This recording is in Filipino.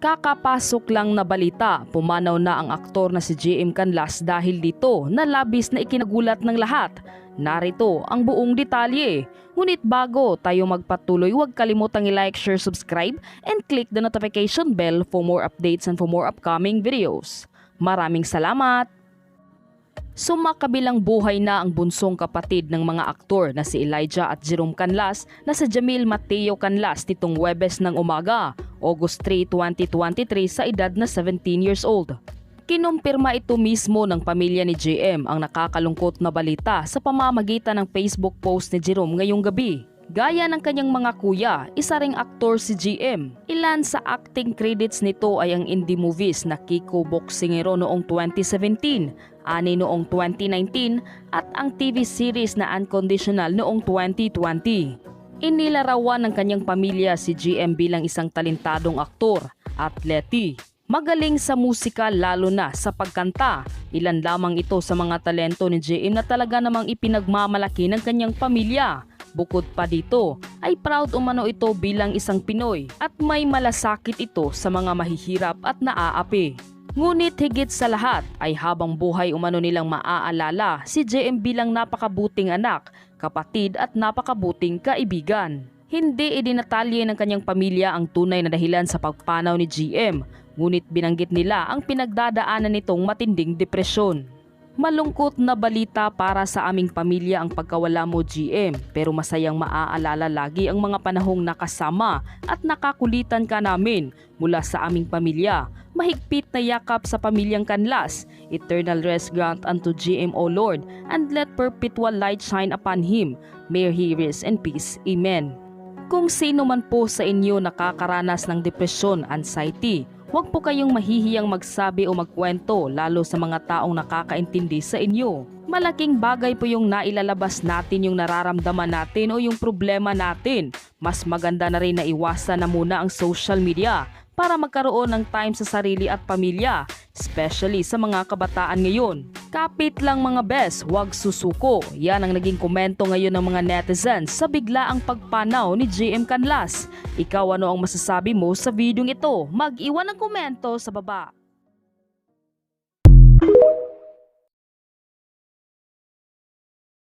Kakapasok lang na balita, pumanaw na ang aktor na si JM Canlas dahil dito na labis na ikinagulat ng lahat. Narito ang buong detalye. Ngunit bago tayo magpatuloy, huwag kalimutang i-like, share, subscribe, and click the notification bell for more updates and for more upcoming videos. Maraming salamat! Sumakabilang buhay na ang bunsong kapatid ng mga aktor na si Elijah at Jerome Canlas na si Jamil Mateo Canlas nitong Huwebes ng umaga, August 3, 2023 sa edad na 17 years old. Kinumpirma ito mismo ng pamilya ni JM ang nakakalungkot na balita sa pamamagitan ng Facebook post ni Jerome ngayong gabi. Gaya ng kanyang mga kuya, isa ring aktor si JM. Ilan sa acting credits nito ay ang indie movies na Kiko Boksingero noong 2017, Ani noong 2019 at ang TV series na Unconditional noong 2020. Inilarawan ng kanyang pamilya si JM bilang isang talentadong aktor, atlete, magaling sa musika lalo na sa pagkanta. Ilan lamang ito sa mga talento ni JM na talaga namang ipinagmamalaki ng kanyang pamilya. Bukod pa dito, ay proud umano ito bilang isang Pinoy at may malasakit ito sa mga mahihirap at naaapi. Ngunit higit sa lahat ay habang buhay umano nilang maaalala si JM bilang napakabuting anak, kapatid at napakabuting kaibigan. Hindi idinatalye ng kanyang pamilya ang tunay na dahilan sa pagpanaw ni JM, ngunit binanggit nila ang pinagdadaanan nitong matinding depresyon. Malungkot na balita para sa aming pamilya ang pagkawala mo, GM, pero masayang maaalala lagi ang mga panahong nakasama at nakakulitan ka namin mula sa aming pamilya. Mahigpit na yakap sa pamilyang Canlas. Eternal rest grant unto GM, O Lord, and let perpetual light shine upon him. May he rest in peace. Amen. Kung sino man po sa inyo nakakaranas ng depresyon, anxiety, huwag po kayong mahihiyang magsabi o magkwento lalo sa mga taong nakakaintindi sa inyo. Malaking bagay po yung nailalabas natin yung nararamdaman natin o yung problema natin. Mas maganda na rin na iwasan na muna ang social media para magkaroon ng time sa sarili at pamilya, especially sa mga kabataan ngayon. Kapit lang mga bes, huwag susuko. Yan ang naging komento ngayon ng mga netizens sa biglaang pagpanaw ni JM Canlas. Ikaw ano ang masasabi mo sa videong ito? Mag-iwan ng komento sa baba.